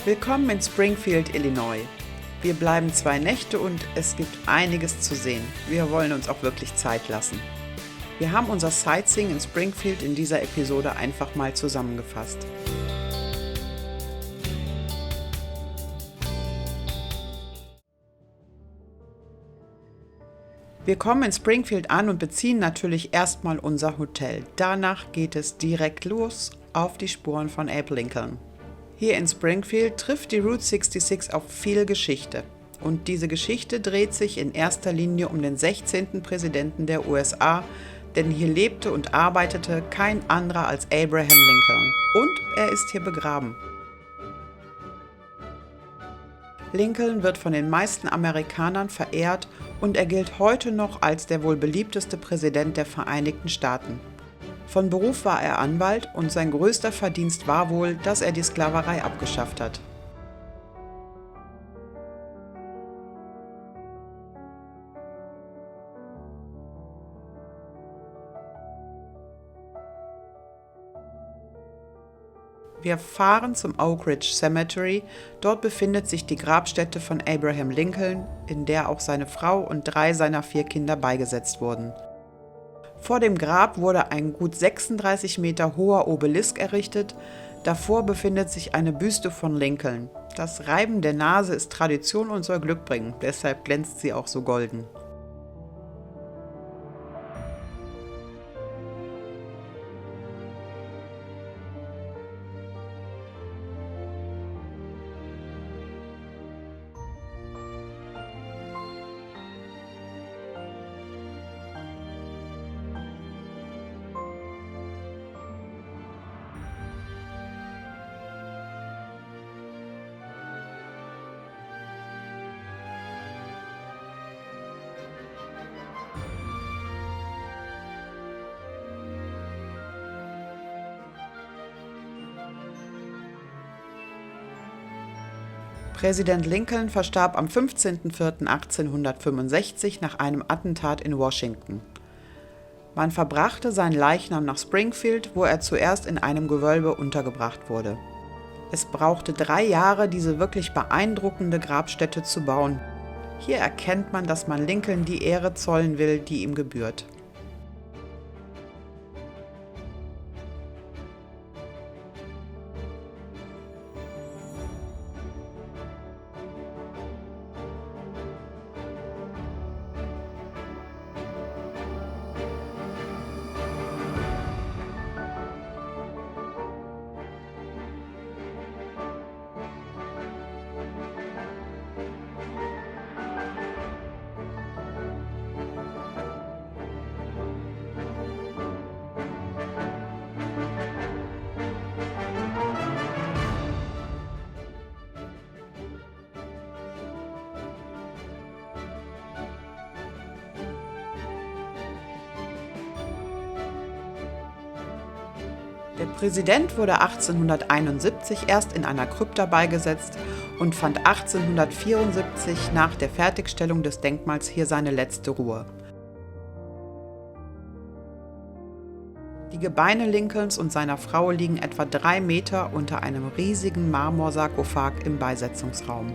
Willkommen in Springfield, Illinois. Wir bleiben 2 Nächte und es gibt einiges zu sehen. Wir wollen uns auch wirklich Zeit lassen. Wir haben unser Sightseeing in Springfield in dieser Episode einfach mal zusammengefasst. Wir kommen in Springfield an und beziehen natürlich erstmal unser Hotel. Danach geht es direkt los auf die Spuren von Abe Lincoln. Hier in Springfield trifft die Route 66 auf viel Geschichte. Und diese Geschichte dreht sich in erster Linie um den 16. Präsidenten der USA, denn hier lebte und arbeitete kein anderer als Abraham Lincoln. Und er ist hier begraben. Lincoln wird von den meisten Amerikanern verehrt und er gilt heute noch als der wohl beliebteste Präsident der Vereinigten Staaten. Von Beruf war er Anwalt und sein größter Verdienst war wohl, dass er die Sklaverei abgeschafft hat. Wir fahren zum Oak Ridge Cemetery. Dort befindet sich die Grabstätte von Abraham Lincoln, in der auch seine Frau und 3 seiner 4 Kinder beigesetzt wurden. Vor dem Grab wurde ein gut 36 Meter hoher Obelisk errichtet. Davor befindet sich eine Büste von Lincoln. Das Reiben der Nase ist Tradition und soll Glück bringen, deshalb glänzt sie auch so golden. Präsident Lincoln verstarb am 15.04.1865 nach einem Attentat in Washington. Man verbrachte seinen Leichnam nach Springfield, wo er zuerst in einem Gewölbe untergebracht wurde. Es brauchte 3 Jahre, diese wirklich beeindruckende Grabstätte zu bauen. Hier erkennt man, dass man Lincoln die Ehre zollen will, die ihm gebührt. Der Präsident wurde 1871 erst in einer Krypta beigesetzt und fand 1874 nach der Fertigstellung des Denkmals hier seine letzte Ruhe. Die Gebeine Lincolns und seiner Frau liegen etwa 3 Meter unter einem riesigen Marmorsarkophag im Beisetzungsraum.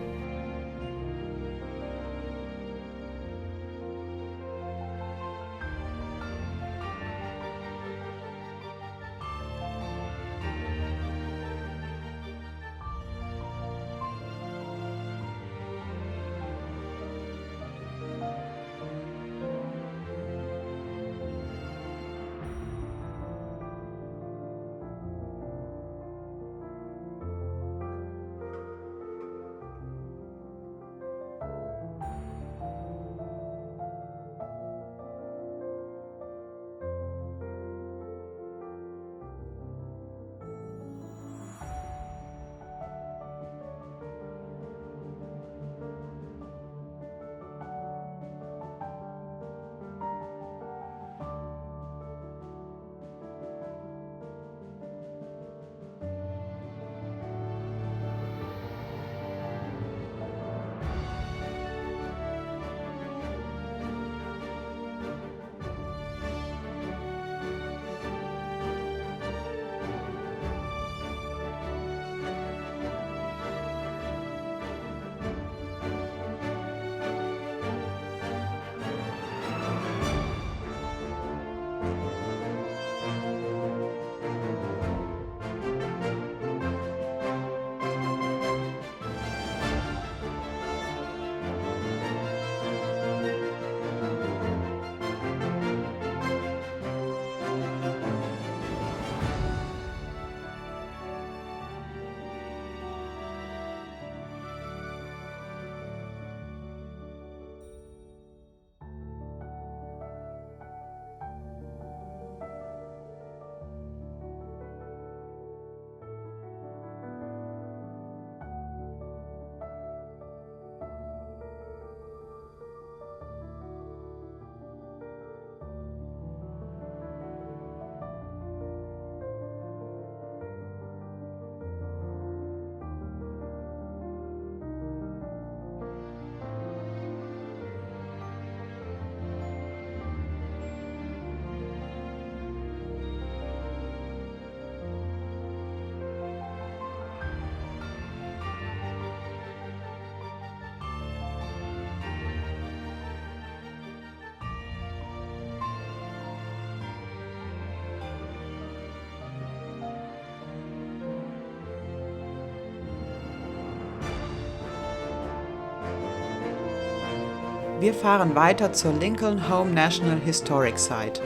Wir fahren weiter zur Lincoln Home National Historic Site.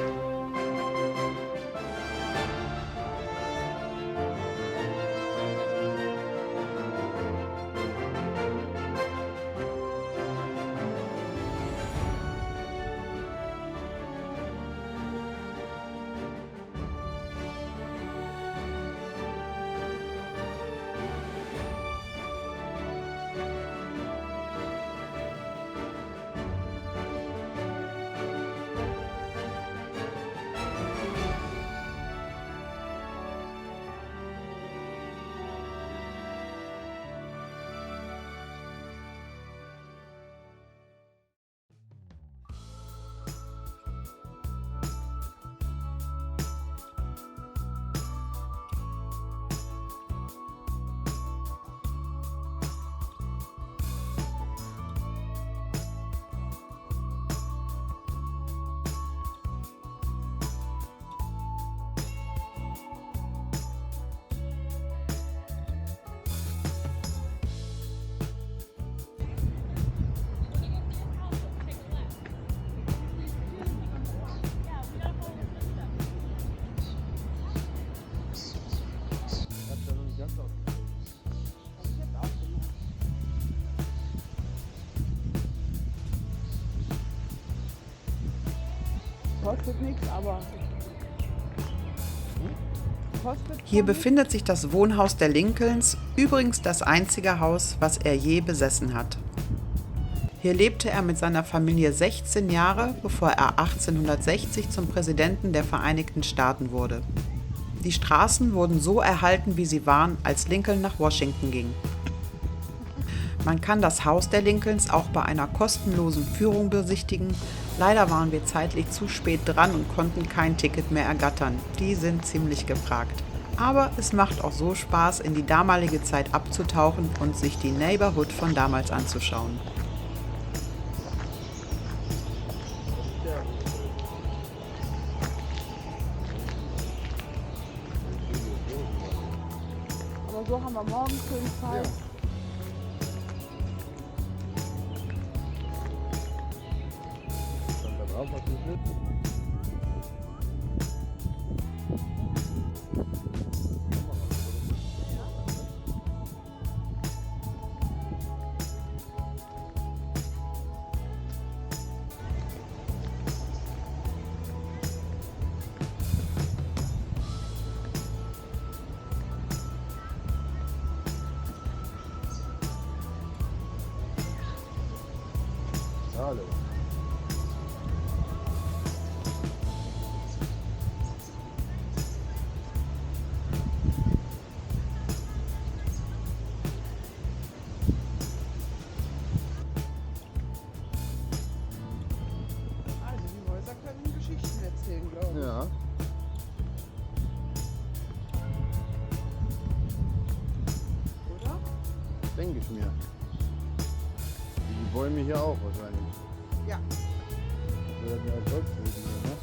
Kostet nichts, aber Hier befindet sich das Wohnhaus der Lincolns, übrigens das einzige Haus, was er je besessen hat. Hier lebte er mit seiner Familie 16 Jahre, bevor er 1860 zum Präsidenten der Vereinigten Staaten wurde. Die Straßen wurden so erhalten, wie sie waren, als Lincoln nach Washington ging. Man kann das Haus der Lincolns auch bei einer kostenlosen Führung besichtigen. Leider waren wir zeitlich zu spät dran und konnten kein Ticket mehr ergattern. Die sind ziemlich gefragt. Aber es macht auch so Spaß, in die damalige Zeit abzutauchen und sich die Neighborhood von damals anzuschauen. aber so haben wir morgen schön Zeit. Stand da drauf, was das ist? Hallo. Also die Häuser können Geschichten erzählen, glaube ich. Ja. Oder? Denke ich mir. Die Bäume hier auch wahrscheinlich. Ja. Wir werden ja als Holzböden, ne?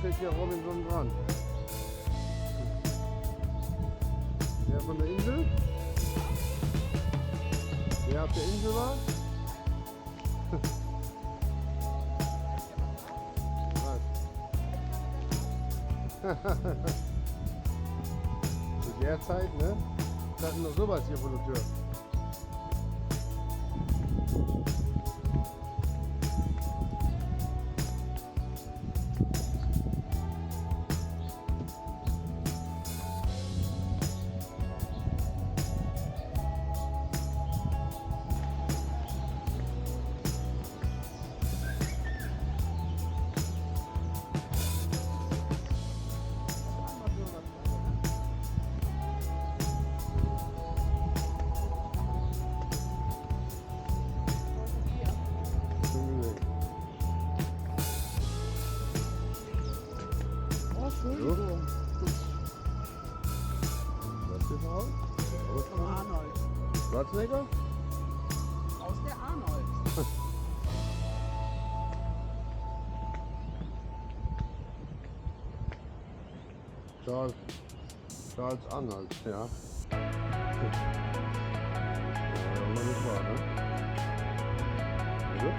steht hier Robinson dran. Der von der Insel? Der auf der Insel war? Zu der Zeit, ne? Da hatten wir sowas hier vor der Tür. Arnold. Schwarzenegger? Aus der Arnold. Charles Arnold, ja. Ja, aber nicht wahr, ne? Also?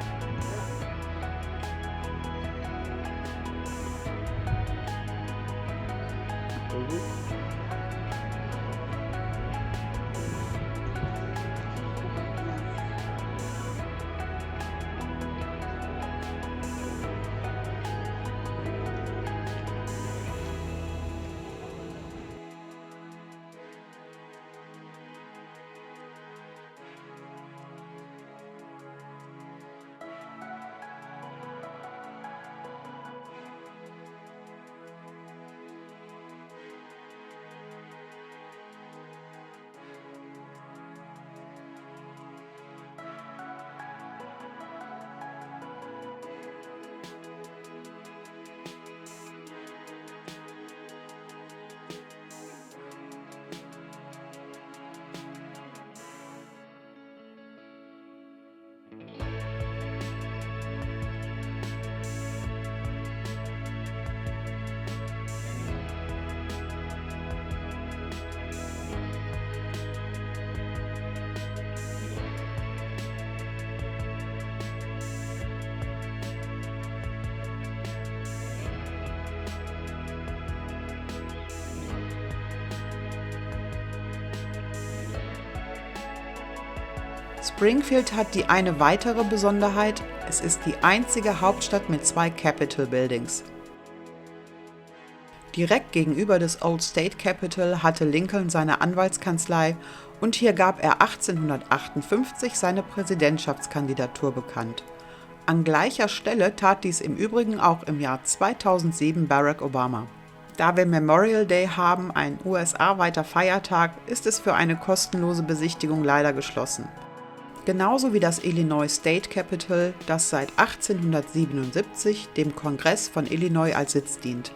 Springfield hat die eine weitere Besonderheit: Es ist die einzige Hauptstadt mit 2 Capitol Buildings. Direkt gegenüber des Old State Capitol hatte Lincoln seine Anwaltskanzlei und hier gab er 1858 seine Präsidentschaftskandidatur bekannt. An gleicher Stelle tat dies im Übrigen auch im Jahr 2007 Barack Obama. Da wir Memorial Day haben, ein USA-weiter Feiertag, ist es für eine kostenlose Besichtigung leider geschlossen. Genauso wie das Illinois State Capitol, das seit 1877 dem Kongress von Illinois als Sitz dient.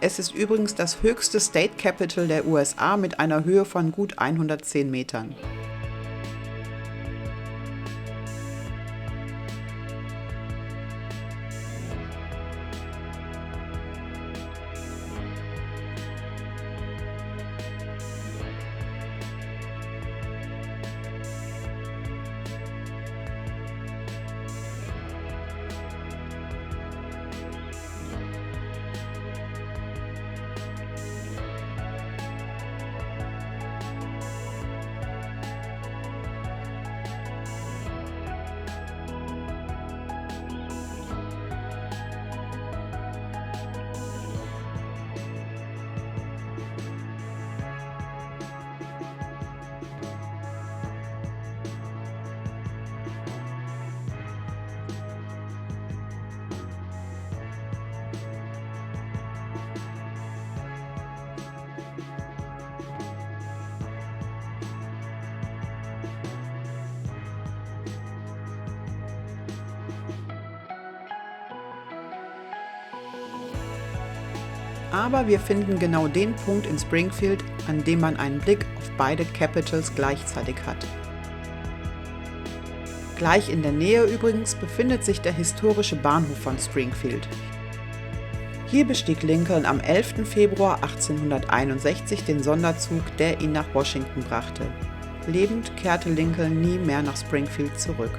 Es ist übrigens das höchste State Capitol der USA mit einer Höhe von gut 110 Metern. Aber wir finden genau den Punkt in Springfield, an dem man einen Blick auf beide Capitols gleichzeitig hat. Gleich in der Nähe übrigens befindet sich der historische Bahnhof von Springfield. Hier bestieg Lincoln am 11. Februar 1861 den Sonderzug, der ihn nach Washington brachte. Lebend kehrte Lincoln nie mehr nach Springfield zurück.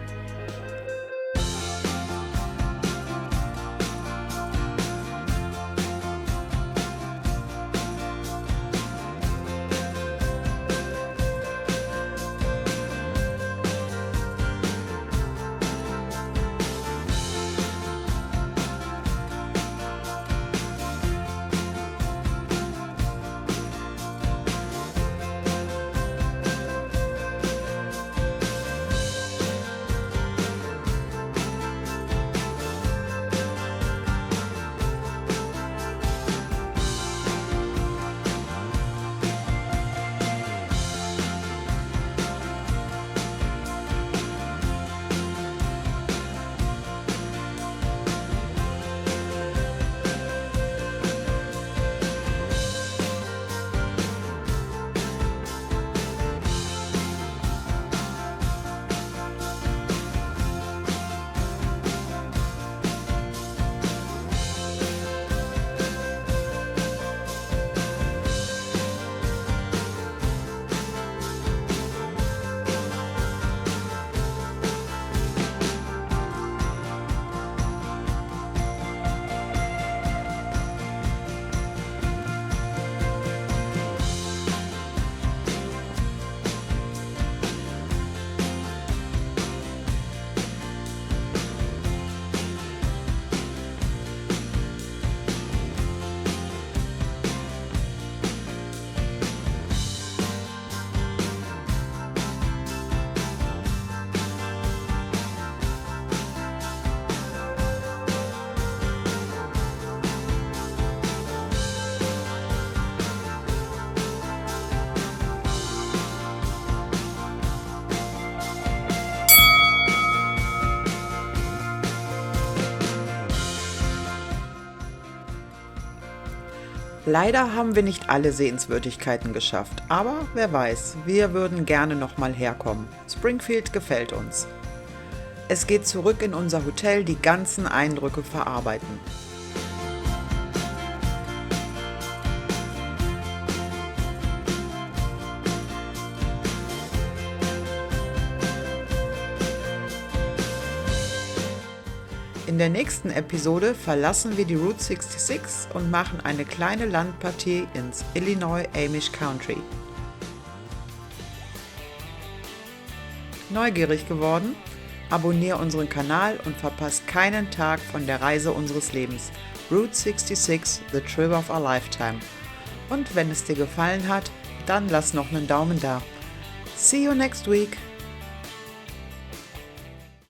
Leider haben wir nicht alle Sehenswürdigkeiten geschafft, aber wer weiß, wir würden gerne nochmal herkommen. Springfield gefällt uns. Es geht zurück in unser Hotel, die ganzen Eindrücke verarbeiten. In der nächsten Episode verlassen wir die Route 66 und machen eine kleine Landpartie ins Illinois Amish Country. Neugierig geworden? Abonniere unseren Kanal und verpasst keinen Tag von der Reise unseres Lebens. Route 66, the trip of a lifetime. Und wenn es dir gefallen hat, dann lass noch einen Daumen da. See you next week!